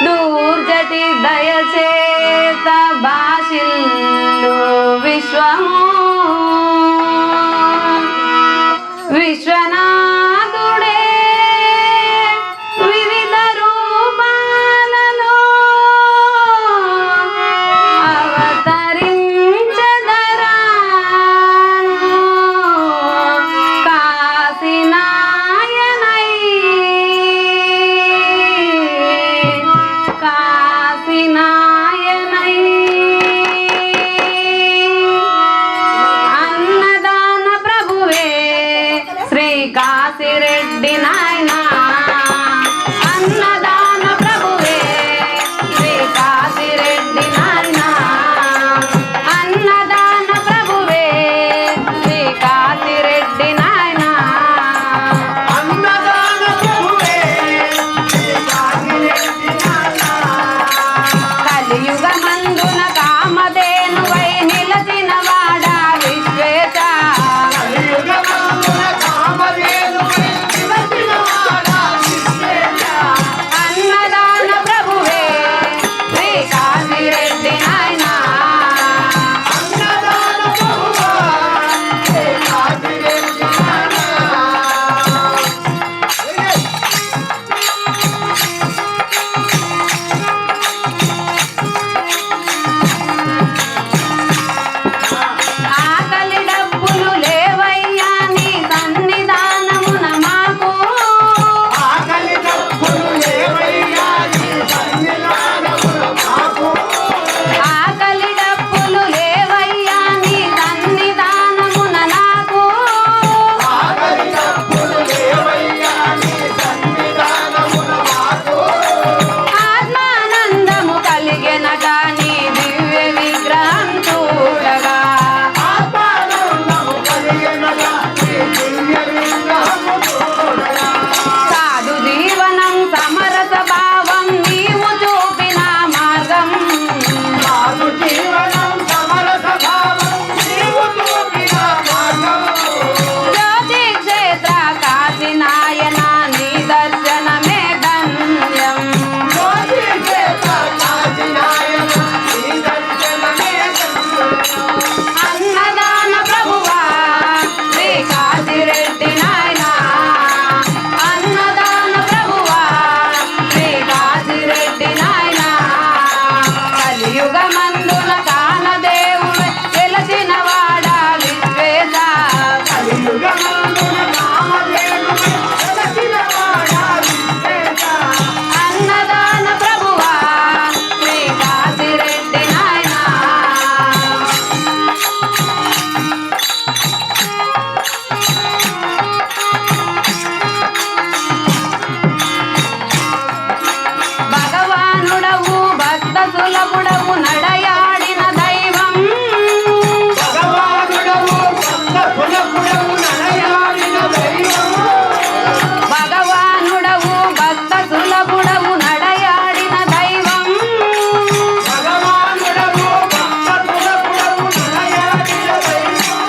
దూర్జటి దయచేత భాషిల్లు విశ్వము విశ్వనాథుడే వివిధ రూపాలలో అవతరించదరాను కాశీనాయనై కాశీనాయనై అన్నదాన ప్రభువే శ్రీ కాశిరెడ్డి నాయనా అన్నదాన ప్రభువే శ్రీ కాశిరెడ్డి నాయనా అన్నదాన ప్రభువే శ్రీ కాశిరెడ్డి నాయనా అన్నదాన ప్రభువే శ్రీ కాశిరెడ్డి నాయనా కలియుగమందున కామధేనువై నిలచిన వాడా విశ్వేశ కలియుగమందున కామధేనువై నిలచిన వాడా విశ్వేశ అన్నదాన ప్రభువే శ్రీ కాశిరెడ్డి నాయనా అన్నదాన ప్రభువా శ్రీ కాశిరెడ్డి నాయనా ఆకలి డబ్బులు లేవయ్యా నీ సన్నిధానమున మాకు ఆకలి డబ్బులు లేవయ్యా నీ సన్నిధానమున మాకు ఆకలి డబ్బులు లేవయ్యా నీ సన్నిధానమున నాకు ఆకలి డబ్బులు లేవయ్యా నీ సన్నిధానమున మాకు ఆత్మానందము కలిగెనట నీ దివ్య విగ్రహం చూడగా ఆత్మానందము కలిగినగా నీ దివ్య విగ్రహము చూడగా సాధు జీవనం సమరస భావం నీవు చూపిన మార్గం సాధు జీవనం సమరస భావం నీవు చూపిన మార్గము జ్యోతి క్షేత్ర కాశీనాయన నీ దర్శనమే ధన్యం జ్యోతి చేత కాశీనాయన నీ దర్శనమే ధన్యం. అన్నదాన ప్రభువా శ్రీ కాశిరెడ్డి నాయనా అన్నదాన ప్రభువా శ్రీ కాశిరెడ్డి నాయనా కలియుగమందున కానదేవుడు వెలసిన వాడా విశ్వేశ కలియుగమందున కామధేనువై వెలసిన వాడా విశ్వేశ. అన్నదాన ప్రభువా శ్రీ కాశిరెడ్డి నాయనా భగవానుడవు భక్త సులభుడవు నడయాడిన దైవం భగవానుడవు భక్త కులపుడవు నడయాడిన దైవము. భగవానుడవు భక్త సులభుడవు నడయాడిన దైవం భగవానుడవు భక్త కులపుడవు నడయాడిన దైవము.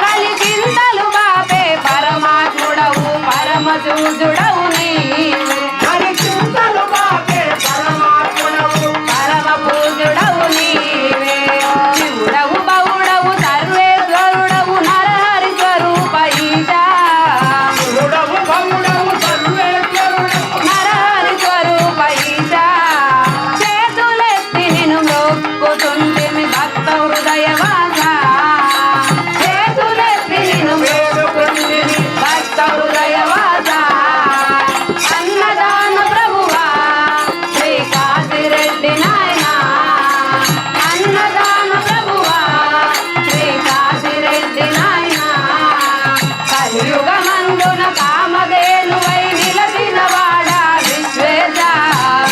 కలిచింతలు బాపే పరమాత్ముడవు పరమశూజుడవు నీవే హరి చింతలు బాపే పరమాత్ముడవు పరమ పూజుడవు నీవే శివుడవు బహుడవు సర్వేశ్వరుడవు నరహరి స్వరూప ఈశా శివుడవు భవుడవు సర్వేశ్వరుడవు నరహరి స్వరూప ఈశా చేతులెత్తి నిన్ను మొక్కుతుంటిమి భక్త హృదయవాస చేతులెత్తి నిన్ను వేడుకుంటిమి భక్త హృదయవాస అన్నదాన ప్రభువా శ్రీ కాశిరెడ్డి నాయనా అన్నదాన ప్రభువా శ్రీ కాశిరెడ్డి నాయనా కలియుగమందున కామధేనువై నిలచిన వాడా విశ్వేశ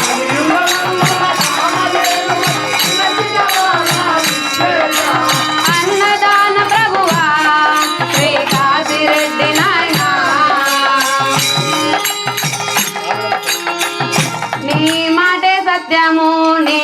కలియుగమందున కామధేనువై నిలచిన వాడా విశ్వేశ. అన్నదాన ప్రభువా శ్రీ కాశిరెడ్డి నాయనా నీ మాటే సత్యము నీ